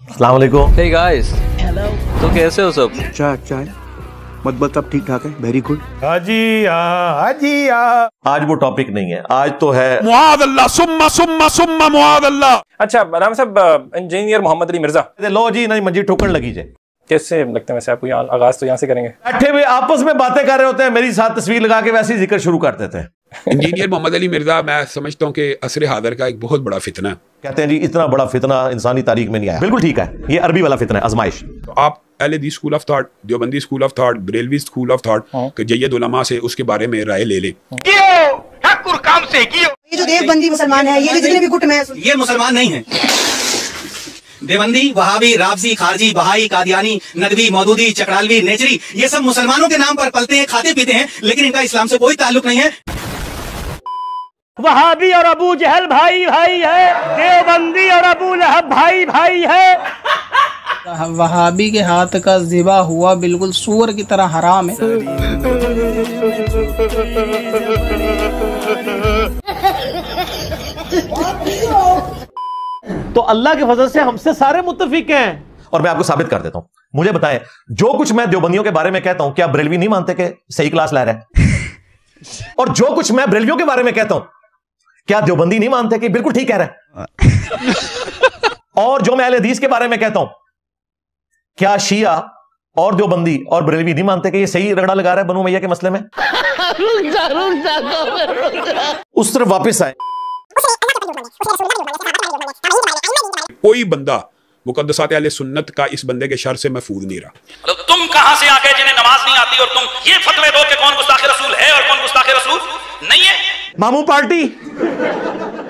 अस्सलाम वालेकुम। Hey guys, hello. तो कैसे हो सब? चाय मत सब ठीक ठाक है, वेरी गुड। हाजी आज वो टॉपिक नहीं है, आज तो है मुआदल्ला सुम्मा सुम्मा सुम्मा मुआदल्ला। अच्छा नाम साहब, इंजीनियर मोहम्मद अली मिर्जा। लो जी नहीं मंजी ठोकर लगी जे। कैसे लगता है वैसे आपको? यहाँ आगाज तो यहाँ से करेंगे। बैठे हुए आपस में बातें कर रहे होते हैं, मेरी साथ तस्वीर लगा के वैसे ही जिक्र शुरू कर देते हैं। इंजीनियर मोहम्मद अली मिर्जा मैं समझता हूँ कि असर हादर का एक बहुत बड़ा फितना है। कहते हैं जी इतना बड़ा फितना इंसानी तारीख में नहीं आया। बिल्कुल ठीक है, ये अरबी वाला फितना है, आजमाइश। तो आप अहले school of thought, Deobandi school of thought, Barelvi school of thought के जय्यद उलमा से उसके बारे में राय ले लें। ये जो देवबंदी मुसलमान है, ये जितने भी गुट में, ये मुसलमान नहीं है। देवबंदी, वहाबी, राफजी, खारजी, बहाई, कादियानी, नदवी, मौदूदी, चकरालवी, नेचरी, ये सब मुसलमानों के नाम पर पलते हैं, खाते पीते हैं, लेकिन इनका इस्लाम से कोई ताल्लुक नहीं है। वहाबी और अबू जहल भाई भाई है, देवबंदी और अबू लहब भाई भाई है। वहाबी के हाथ का ज़िबा हुआ बिल्कुल सूअर की तरह हराम है। तो अल्लाह के फजल से हमसे सारे मुत्तफिक हैं। और मैं आपको साबित कर देता हूं, मुझे बताएं, जो कुछ मैं देवबंदियों के बारे में कहता हूं, क्या बरेलवी नहीं मानते कि सही क्लास ला रहा है? और जो कुछ मैं बरेलवियों के बारे में कहता हूं, क्या देवबंदी नहीं मानते कि बिल्कुल ठीक कह रहा है? और जो मैं अहले हदीस के बारे में कहता हूं, क्या शिया और देवबंदी और बरेलवी नहीं मानते कि ये सही रगड़ा लगा रहा है बनु मैया के मसले में? उस तरफ वापस आए। कोई बंदा मुकद्दसात अहले सुन्नत का इस बंदे के शर से महफूज नहीं रहा। तो तुम कहां से आ गए जिन्हें नमाज नहीं आती और तुम ये फतवे दो कि कौन गुस्ताखे रसूल है और कौन गुस्ताखे रसूल नहीं है? मामू पार्टी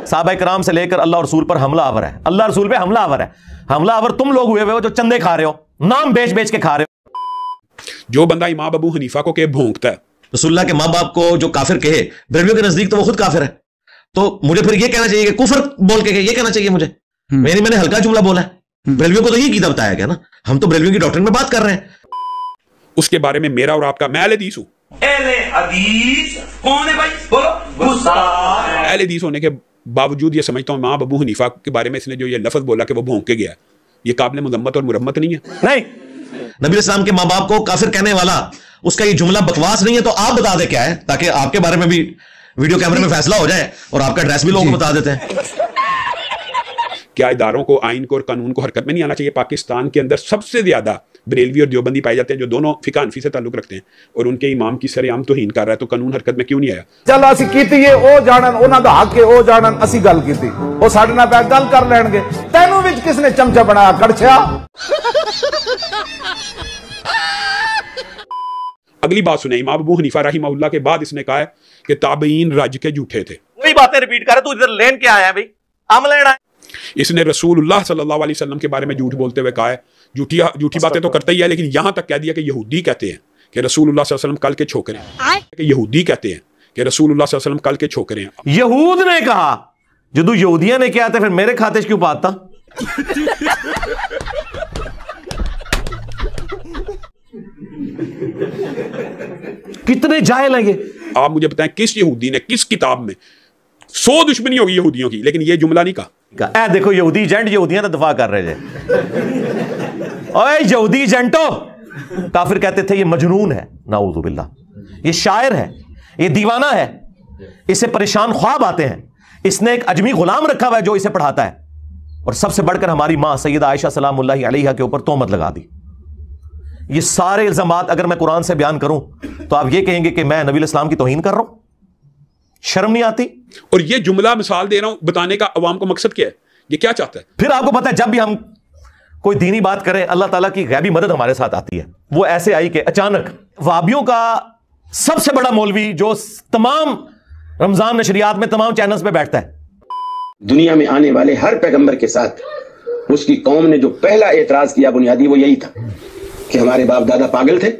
साहबा कराम से लेकर अल्लाह रसूल पर हमला आवर है, अल्लाह रसूल पे हमला आवर है। हमला आवर तुम लोग हुए हो जो चंदे खा रहे हो, नाम बेच बेच के खा रहे हो। जो बंदा इमाम अबू हनीफा को के भोंकता है, रसूलुल्लाह के माँ बाप को जो काफिर कहे, बरेलवियों के नजदीक तो वो खुद काफिर है। तो मुझे फिर ये कहना चाहिए कि कुफर बोल के ये कहना चाहिए मुझे? मैंने हल्का जुमला बोला है, बरेलवियों को तो ये कीदा बताया गया ना, हम तो बरेलवियों की डॉक्ट्रिन में बात कर रहे हैं। उसके बारे में मेरा और आपका, मैं अहले हदीस हूं। अहले हदीस कौन है भाई? बोलो। गुस्ताख। अहले हदीस होने के बावजूद ये समझता हूं इमाम अबू हनीफा के बारे में इसने जो ये लफ्ज बोला कि वो भोंक के गया, ये काबिल मुजम्मत और मुरम्मत नहीं है। नहीं, नबी इस्लाम के माँ बाप को काफिर कहने वाला, उसका ये जुमला बकवास नहीं है। तो आप बता दे क्या है, ताकि आपके बारे में भी वीडियो कैमरे में फैसला हो जाए और आपका एड्रेस भी लोगों को बता देते हैं। क्या इदारों को, आइन को और कानून को हरकत में नहीं आना चाहिए? पाकिस्तान के अंदर सबसे ज्यादा बरेलवी और देवबंदी पाए जाते हैं जो दोनों फिका हनफी से ताल्लुक रखते हैं, और उनके इमाम की सरेआम तौहीन कर रहा है, तो कानून हरकत में क्यों नहीं आया? चल ਅਸੀਂ ਕੀਤੀ ਏ ਉਹ ਜਾਣਨ, ਉਹਨਾਂ ਦਾ ਹੱਕ ਏ ਉਹ ਜਾਣਨ, ਅਸੀਂ ਗੱਲ ਕੀਤੀ, ਉਹ ਸਾਡੇ ਨਾਲ ਬੈ ਗੱਲ ਕਰ ਲੈਣਗੇ। ਤੈਨੂੰ ਵਿੱਚ ਕਿਸ ਨੇ ਚਮਚਾ ਬਣਾਇਆ ਕੜਛਿਆ? अगली बात सुने, इमाम अबू हनीफा रहिमहुल्लाह के बाद इसने कहा है कि ताबईन रज के झूठे थे। वही बातें रिपीट कर, तू इधर लेन क्या आया भाई? आम लेना है। इसने रसूलुल्लाह सल्लल्लाहु अलैहि वसल्लम के बारे में झूठ बोलते हुए कहा है, झूठी बातें तो करता ही है, लेकिन यहां तक कह दिया कि यहूदी कहते हैं कि रसूलुल्लाह सल्लल्लाहु अलैहि वसल्लम कल के छोकरे हैं, कि यहूदी कहते हैं कि रसूलुल्लाह सल्लल्लाहु अलैहि वसल्म कल के छोकरे हैं। यहूद ने कहा, जो यहूदिया ने क्या था, फिर मेरे खाते क्यों पाता? कितने जाहिल हैं ये। आप मुझे बताएं किस यहूदी ने, किस किताब में 100 दुश्मनी होगी यहूदियों की, लेकिन ये जुमला नहीं कहा। ए देखो यहूदी एजेंट यहूदियां ने दफा कर रहे थे। ओए यहूदी एजेंटो, काफिर कहते थे ये मजनून है, नाऊज़ु बिल्लाह, ये शायर है, ये दीवाना है, इसे परेशान ख्वाब आते हैं, इसने एक अजमी गुलाम रखा हुआ है जो इसे पढ़ाता है। और सबसे बढ़कर हमारी मां सैयदा आयशा सलामुल्लाहि अलैहा के ऊपर तोहमत लगा दी। ये सारे इल्जामात अगर मैं कुरान से बयान करूं तो आप ये कहेंगे कि मैं नबी इस्लाम की तौहीन कर रहा हूं। शर्म नहीं आती? और ये जुमला मिसाल दे रहा हूं बताने का अवाम को मकसद क्या है, ये क्या चाहता है? फिर आपको पता है जब भी हम कोई दीनी बात करें, अल्लाह ताला की गैबी मदद हमारे साथ आती है। वो ऐसे आई कि अचानक वाबियों का सबसे बड़ा मौलवी जो तमाम रमजान नशरियात में तमाम चैनल्स पे बैठता है, दुनिया में आने वाले हर पैगंबर के साथ उसकी कौम ने जो पहला एतराज किया बुनियादी वो यही था कि हमारे बाप दादा पागल थे,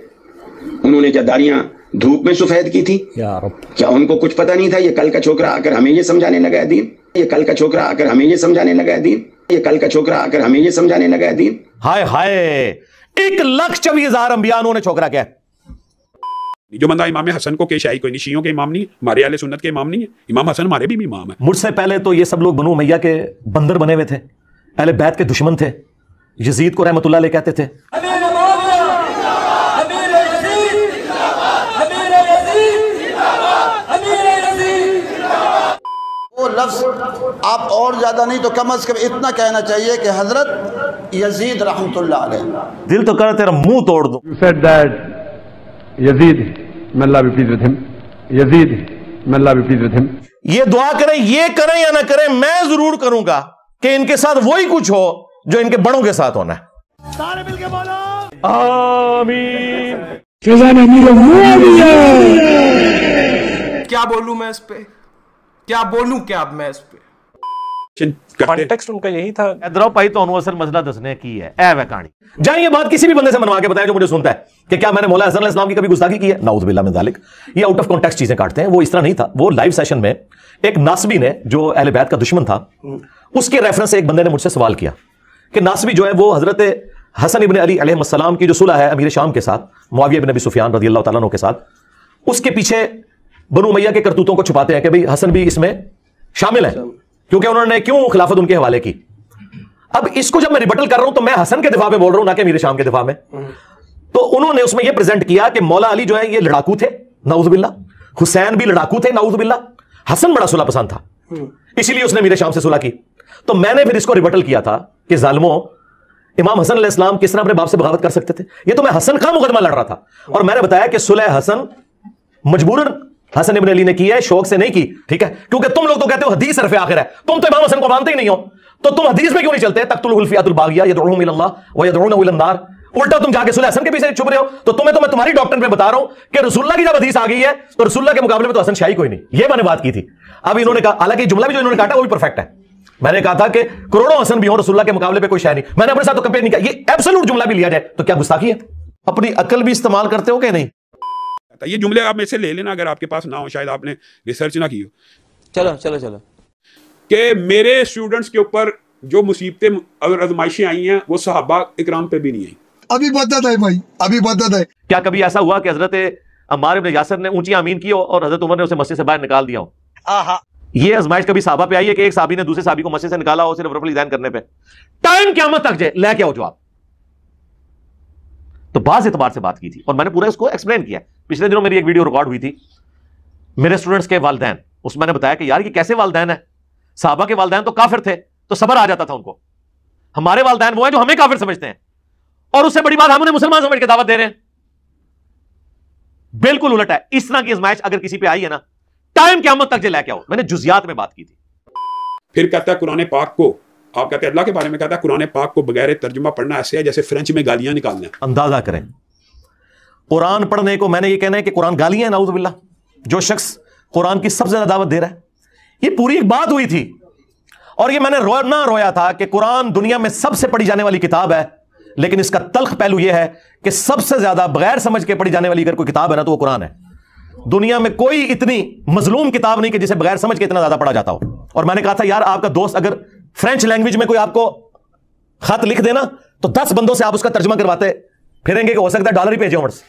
उन्होंने क्या दाढ़ियां धूप में सफेद की थी? क्या उनको कुछ पता नहीं था? ये कल का छोकरा आकर हमें ये समझाने लगा है दीन, ये कल का छोकरा आकर हमें ये समझाने लगा है दीन, ये कल का छोकरा आकर हमें ये समझाने लगा है दीन। हाय हाय, 1,24,000 अंबिया उन्होंने छोकरा क्या? जो बंदा इमाम हसन को केश आई, कोई शियों के इमाम नहीं, हमारे अहले सुन्नत के इमाम नहीं है। इमाम हसन हमारे भी इमाम है। मुझसे पहले तो ये सब लोग बनु उमैया के बंदर बने हुए थे, अहले बैत के दुश्मन थे, यजीद को रहमतुल्लाह अलैह कहते थे। वो लफ्ज आप और ज्यादा नहीं तो कम अज कम इतना कहना चाहिए कि हजरत यजीद रहमतुल्लाह अलैह। दिल तो कर तेरा मुंह तोड़ दूं। You said that Yazid, may Allah be pleased with him. Yazid, may Allah be pleased with him. ये दुआ करें, ये करें या ना करें, मैं जरूर करूंगा कि इनके साथ वही कुछ हो जो इनके बड़ों के साथ होना है। सारे मिलके बोलो आमीन। क्या बोलूं मैं इस पे, क्या बोलूं क्या अब मैं इस पे। कॉन्टेक्स्ट उनका यही था। इधर भाई तो असल मसला दसने की है ए वह कहानी। जाए ये बात किसी भी बंदे से मनवा के बताया जो मुझे सुनता है कि क्या मैंने मौला हसन अलैहिस्सलाम की कभी गुस्ताखी की है। नाउज़ बिल्लाह मिन ज़ालिक। ये आउट ऑफ कॉन्टेक्स्ट चीजें काटते हैं। वो इस तरह नहीं था। वो लाइव सेशन में एक नासबी ने, जो अहले बैत का दुश्मन था, उसके रेफरेंस से एक बंदे ने मुझसे सवाल किया कि नासबी जो है वो हजरत हसन इब्न अली अलैहिस्सलाम की जो सुलह है अमीर शाम के साथ, मुआविया इब्न अबी सुफियान रज़ियल्लाहु तआला अन्हु के साथ, उसके पीछे बनु उमैया के करतूतों को छुपाते हैं कि भाई हसन भी इसमें शामिल है, क्योंकि उन्होंने क्यों खिलाफत उनके हवाले की। अब इसको जब मैं रिबटल कर रहा हूं तो मैं हसन के दिफा में बोल रहा हूं, ना कि अमीर शाम के दिफा में। तो उन्होंने उसमें यह प्रेजेंट किया कि मौला अली जो है ये लड़ाकू थे, नाउज़ बिल्लाह, हुसैन भी लड़ाकू थे, नाउज़ बिल्लाह, हसन बड़ा सुलह पसंद था, इसीलिए उसने अमीर शाम से सुलह की। तो मैंने फिर इसको रिबटल किया था कि जालिमों, इमाम हसन अलैहिस्सलाम किस तरह अपने बाप से बगावत कर सकते थे? ये तो मैं हसन का मुकदमा लड़ रहा था और मैंने बताया कि सुलह हसन मजबूरन हसन इब्न अली ने की है, शौक से नहीं की। ठीक है, क्योंकि तुम लोग तो कहते हो हदीस हरफ आखिर है, तुम तो इमाम हसन को मानते ही नहीं हो, तो तुम हदीस में क्यों नहीं चलते? तक़्तुलुहुल फ़िअतुल बाग़िया यदऊहुम इलल्लाह व यदऊनहु इलन नार। उल्टा तुम जाके सुलह हसन के पीछे छुप रहे हो। तो मैं तुम्हारी डॉक्टर पे बता रहा हूं कि रसूलुल्लाह की जब हदीस आ गई है तो रसूलुल्लाह के मुकाबले में तो हसन शाही कोई नहीं। ये मैंने बात की थी। अब इन्होंने कहा, हालांकि जुमला भी जो इन्होंने काटा वो भी परफेक्ट है। मैंने कहा था कि करोड़ों हसन भी हो, रसूलुल्लाह के मुकाबले पे कोई शाही नहीं। मैंने अपने साथ तो कंपेयर नहीं किया। ये एब्सोल्यूट जुमला भी लिया जाए तो क्या गुस्ताखी है? अपनी अकल भी इस्तेमाल करते हो कि नहीं? ये जुमले आप में से ले लेना अगर आपके पास ना हो, शायद आपने रिसर्च ना की हो। चलो चलो चलो कि मेरे स्टूडेंट्स के ऊपर जो मुसीबतें और आजमाइशें आई हैं वो सहाबा इकराम पे भी नहीं आई। अभी बदत है भाई, अभी बदत है। क्या कभी ऐसा हुआ कि हजरत अम्मार इब्न यासिर ने ऊंची आमीन की हो और हजरत उमर ने उसे मस्जिद से बाहर निकाल दिया हो? ये आजमाइश कभी साहबा पे आई है कि एक साहबी ने दूसरे साहबी को मस्जिद से निकाला हो सिर्फ रफल ईदैन करने पे? टाइम क़यामत तक जाए लेके आओ जवाब। तो बाज़ एतबार से बात की थी और मैंने पूरा इसको एक्सप्लेन किया। पिछले दिनों मेरी एक वीडियो रिकॉर्ड हुई थी मेरे स्टूडेंट्स के वालिदैन, उसमें मैंने बताया कि यार ये कैसे वालिदैन है? साहबा के वालिदैन तो काफिर थे तो सबर आ जाता था उनको, हमारे वालिदैन वो हैं जो हमें काफिर समझते हैं और उससे बड़ी बात हम उन्हें मुसलमान समझ के दावत दे रहे हैं। बिल्कुल उलट है। इस तरह की आजमाइश अगर किसी पे आई है ना, टाइम क़यामत तक लेके आओ। मैंने जुज़ियात में बात की थी। फिर कहता है कुरान पाक को, आप कहते हैं अल्लाह के बारे में कहता है कुरान पाक को बगैर तर्जुमा पढ़ना ऐसे है जैसे फ्रेंच में गालियां निकालना। अंदाजा करें, कुरान पढ़ने को मैंने ये कहना है कि कुरान गालियां है, नाउज़ बिल्लाह। जो शख्स कुरान की सबसे ज्यादा दावत दे रहा है, ये पूरी एक बात हुई थी और ये मैंने रोया था कि कुरान दुनिया में सबसे पढ़ी जाने वाली किताब है, लेकिन इसका तल्ख पहलू यह है कि सबसे ज्यादा बगैर समझ के पढ़ी जाने वाली अगर कोई किताब है ना तो वो कुरान है। दुनिया में कोई इतनी मजलूम किताब नहीं कि जिसे बगैर समझ के इतना ज्यादा पढ़ा जाता हो। और मैंने कहा था यार, आपका दोस्त अगर फ्रेंच लैंग्वेज में कोई आपको खत लिख देना तो 10 बंदों से आप उसका तर्जुमा करवाते फिरेंगे कि हो सकता है डॉलर ही भेजे वर्ड्स।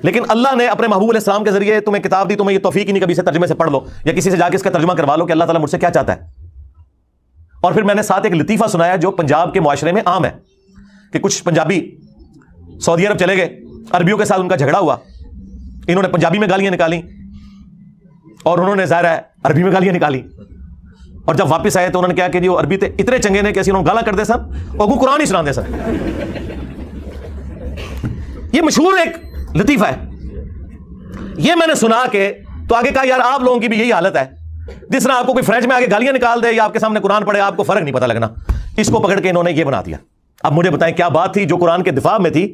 लेकिन अल्लाह ने अपने महबूब अलैहिस्सलाम के जरिए तुम्हें किताब दी, तुम्हें ये तौफीक ही नहीं कभी से तर्जुमे से पढ़ लो या किसी से जाके इसका तर्जुमा करवा लो कि अल्लाह ताला मुझसे क्या चाहता है। और फिर मैंने साथ एक लतीफा सुनाया जो पंजाब के मुआशरे में आम है कि कुछ पंजाबी सऊदी अरब चले गए, अरबियों के साथ उनका झगड़ा हुआ, इन्होंने पंजाबी में गालियां निकाली और उन्होंने ज़ाहिर है अरबी में गालियां निकाली। और जब वापस आए तो उन्होंने क्या कि वो अरबी थे इतने चंगे ने कि उन्होंने गाला कर दे सर और कुरान ही सुना दे सर। ये मशहूर एक लतीफा है। ये मैंने सुना के तो आगे कहा यार आप लोगों की भी यही हालत है, जिस तरह आपको कोई फ्रेंच में आके गालियां निकाल दे या आपके सामने कुरान पढ़े आपको फर्क नहीं पता लगना। इसको पकड़ के इन्होंने ये बना दिया। अब मुझे बताएं क्या बात थी जो कुरान के दिफा में थी?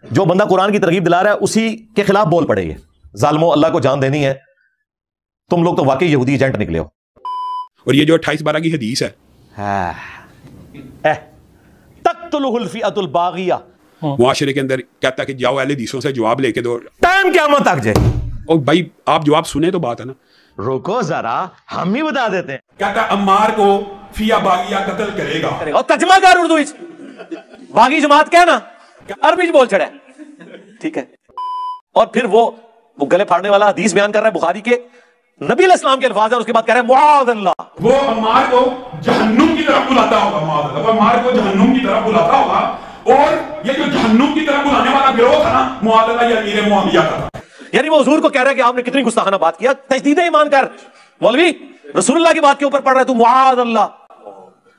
जो बंदा कुरान की तरगीब दिला रहा है उसी के खिलाफ बोल पड़े। ये जालिमो, अल्लाह को जान देनी है, तुम लोग तो वाकई यहूदी एजेंट निकले हो। और ये जो 28-12 की हदीस है तक़्तुलुहुल फ़िअतुल बाग़िया, मुआशरे के अंदर कहता है कि जाओ अहले हदीसों से जवाब लेके दो, टाइम क़यामत तक जाए। और भाई आप जवाब सुने तो बात है ना, रुको जरा हम ही बता देते हैं। कहता अम्मार को फिया बागिया कत्ल करेगा और तर्जुमा कर उर्दू बागी जमात क्या ना अरबी बोल चढ़े, ठीक है। और फिर वो गले फाड़ने वाला हदीस बयान कर रहा है बुखारी के नबी अलैहिस्सलाम के अल्फाज हैं, उसके बाद कह रहे हैं मुआज़ अल्लाह। वो अम्मार को जहन्नुम की तरफ बुलाता होगा, मुआज़ अल्लाह, वो अम्मार को जहन्नुम की तरफ बुलाता होगा। और ये जो जहन्नुम की तरफ बुलाने वाला गिरोह था ना, मुआज़ अल्लाह ये अमीर मुआविया का था। यानी वो हुजूर को कह रहा है कि आपने कितनी गुस्ताखाना बात किया, तजदीद ईमान कर। मौलवी रसूलुल्लाह की बात के ऊपर पढ़ रहा है तू, मुआज़ अल्लाह,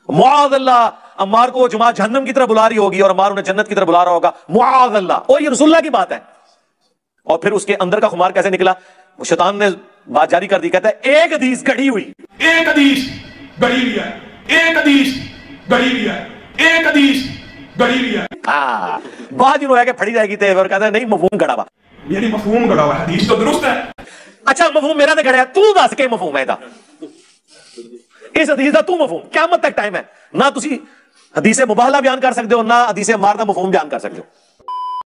मुआज़ अल्लाह। अम्मार को जमात जहन्नम की तरफ बुला रही होगी और अम्मार उन्हें जन्नत की तरफ बुला रहा होगा, मुआज़ अल्लाह। और ये रसूलुल्लाह की बात है। और फिर उसके अंदर का खुमार कैसे निकला, शैतान ने बात जारी कर दी, कहता है एक हदीस गढ़ी हुई, एक हदीस गढ़ी हुई है, एक हदीस गढ़ी हुई है, एक हदीस गढ़ी हुई है। बात जो है कि फड़ी जाएगी तेज, और कहता है नहीं मफहूम गड़ा हुआ, यानी मफहूम गड़ा हुआ, हदीस तो दुरुस्त है। अच्छा मफहूम मेरा तो गड़ा, तू दस के मफहूम है इस हदीस का, तू मफहूम क़यामत तक टाइम है ना, तुसी हदीस मुबाहला बयान कर सकते हो ना हदीस मार दा मफहूम बयान कर सकते हो।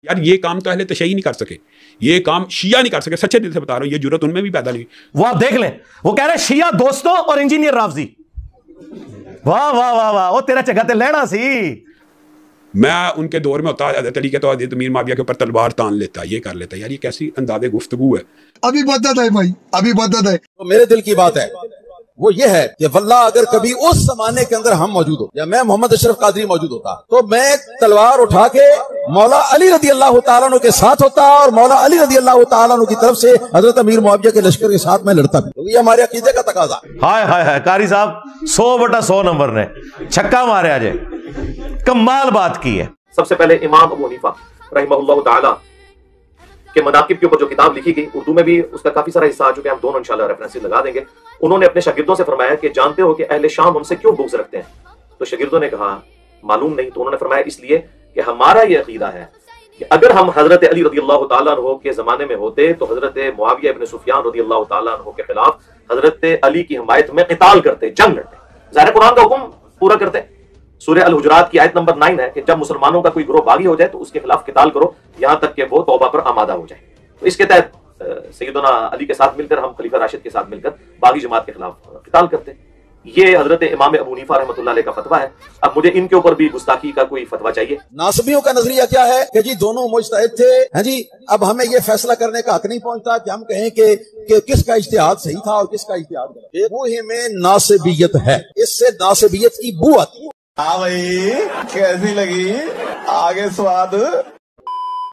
यार ये काम तो अहले तशय्युई नहीं कर सके, ये काम शिया नहीं कर सके, सच्चे दिल से बता रहा हूं, ये जुर्रत उनमें भी पैदा नहीं। वो आप देख लें, वो कह रहे हैं शिया दोस्तों और इंजीनियर राफजी। वाह वाह वाह वाह, वो तेरा जगह ते लेना सी। मैं उनके दौर में होता हज़रत अली के तो हज़रत अमीर मुआविया के ऊपर तलवार तान लेता, ये कर लेता। यार ये कैसी अंदाज़े गुफ्तगू है। अभी बदत है भाई, अभी बदत है। तो मेरे दिल की बात है वो ये है कि वल्लाह अगर कभी उस जमाने के अंदर हम मौजूद हो या मैं मोहम्मद अशरफ कादरी मौजूद होता तो मैं तलवार उठा के मौला अली रज़ी अल्लाह तआला अन्हु के साथ होता और मौला अली रज़ी अल्लाह तआला अन्हु की तरफ से हजरत अमीर मुआविया के लश्कर के साथ मैं लड़ता भी, तो ये हमारे अकीदे का तकाजा। हाय हाय हाय, कारी साहब 100/100 नंबर ने छक्का मारे, आज कमाल बात की है। सबसे पहले इमाम अबू हनीफा रहमहुल्लाह ताला के मनाकिब के ऊपर जो किताब लिखी गई, उर्दू में भी उसका काफी सारा हिस्सा आ चुका है, हम दोनों इंशाल्लाह रेफरेंसेस लगा देंगे। उन्होंने अपने शागिर्दों से फरमाया कि जानते हो कि अहले शाम हमसे क्यों बुग़्ज़ रखते हैं? तो शागिर्दों ने कहा मालूम नहीं। तो उन्होंने फरमाया इसलिए कि हमारा ये अकीदा है कि अगर हम हजरत अली रज़ियल्लाहु ताला अन्हु के जमाने में होते तो हजरत मुआविया इब्न सुफियान रज़ियल्लाहु ताला अन्हु के खिलाफ हजरत अली की हिमायत में क़िताल करते, जंग लड़ते, ज़ाहिर कुरान का हुक्म पूरा करते। सूरह अल हुजरात की आयत नंबर 9 है कि जब मुसलमानों का कोई ग्रोह बागी हो जाए तो उसके खिलाफ क़िताल करो यहां तक कि वो तौबा पर आमादा हो जाए। तो इसके तहत सैयदना अली के साथ मिलकर हम खलीफा राशिद के साथ मिलकर बागी जमात के खिलाफ क़िताल करते। ये हजरत इमाम अबू हनीफा रहमतुल्लाह अलैह का फतवा है। अब मुझे इनके ऊपर भी गुस्ताखी का कोई फतवा चाहिए। नासबियों का नजरिया क्या है कि जी दोनों मुज्तहिद थे, हैं जी, अब हमें ये फैसला करने का हक नहीं पहुंचता कि हम कहें कि किसका इज्तिहाद सही था और किसका इज्तिहाद गलत। बूहे में नासबियत है, इससे नासबियत की बू आती है। हाँ भाई, कैसी लगी आगे स्वाद?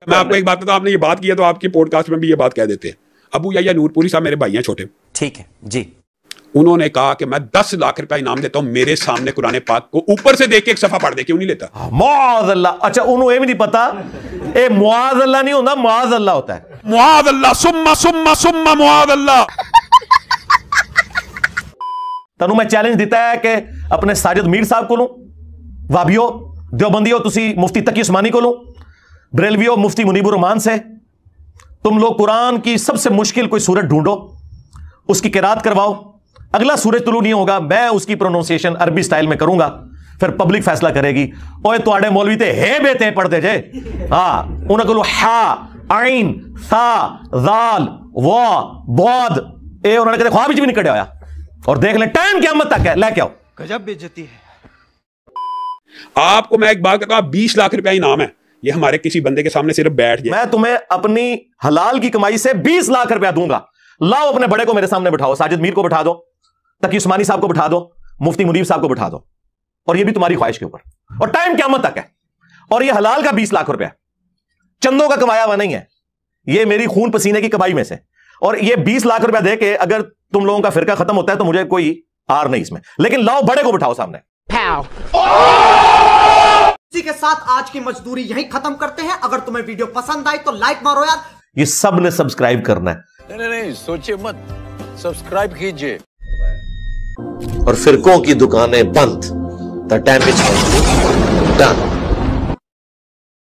मैं आपको एक बात बताऊं, आपने ये बात किया तो आपकी पॉडकास्ट में भी ये बात कह देते हैं। अबू यहया नूरपुरी साहब मेरे भाई हैं छोटे, ठीक है जी। उन्होंने कहा कि मैं 10 लाख रुपया इनाम देता हूं मेरे सामने कुरान पाक को ऊपर से देख के एक सफा पढ़ दे, क्यों नहीं लेता? मुआज़ अल्लाह। अच्छा उन्होंने ये भी नहीं पता ए मुआज़ अल्लाह नहीं होता, मुआज़ अल्लाह होता है। मुआज़ अल्लाह सुम्मा सुम्मा सुम्मा मुआज़ अल्लाह। तनु मैं चैलेंज दिता है कि अपने साजिद मीर साहब को लूं, वाबियो देवबंदियो तुसी मुफ्ती तकी उस्मानी को लूं, बरेलवियो मुफ्ती मुनीबुर रहमान से। तुम लोग कुरान की सबसे मुश्किल कोई सूरत ढूंढो, उसकी किरात करवाओ। अगला सूरज तुलू नहीं होगा, मैं उसकी प्रोनाउंसिएशन अरबी स्टाइल में करूंगा, फिर पब्लिक फैसला करेगी। ओए तुहाडे मौलवी ते हे बेते पढ़ते जे, हाँ उन्हें को हा आइन सा जाल वा बाद ए उन्होंने कदे ख्वाब भी नहीं कढ़िया होया। और देख ले टाइम क़यामत तक है, लेके आओ। गजब बेइज्जती है। आपको मैं एक बात कहता हूं, 20 लाख रुपया इनाम है, ये हमारे किसी बंदे के सामने सिर्फ बैठ जाए। मैं तुम्हें अपनी हलाल की कमाई से 20 लाख रुपया दूंगा। लाओ अपने बड़े को मेरे सामने बिठाओ, साजिद मीर को बिठा दो, तकी उस्मानी साहब को बिठा दो, मुफ्ती मुनीब साहब को बिठा दो, और ये भी तुम्हारी ख्वाहिश के ऊपर, और टाइम क़यामत तक है। और ये हलाल का 20 लाख रुपया चंदों का कमाया हुआ नहीं है, ये मेरी खून पसीने की कमाई में से। और ये 20 लाख रुपया दे के अगर तुम लोगों का फिरका खत्म होता है तो मुझे कोई आर नहीं इसमें, लेकिन लाओ बड़े को बिठाओ सामने। इसी के साथ आज की मजदूरी यहीं खत्म करते हैं। अगर तुम्हें वीडियो पसंद आई तो लाइक मारो यार। ये सब ने सब्सक्राइब करना है। नहीं सोचिए मत, सब्सक्राइब कीजिए। और फिरकों की दुकानें बंद। The damage done.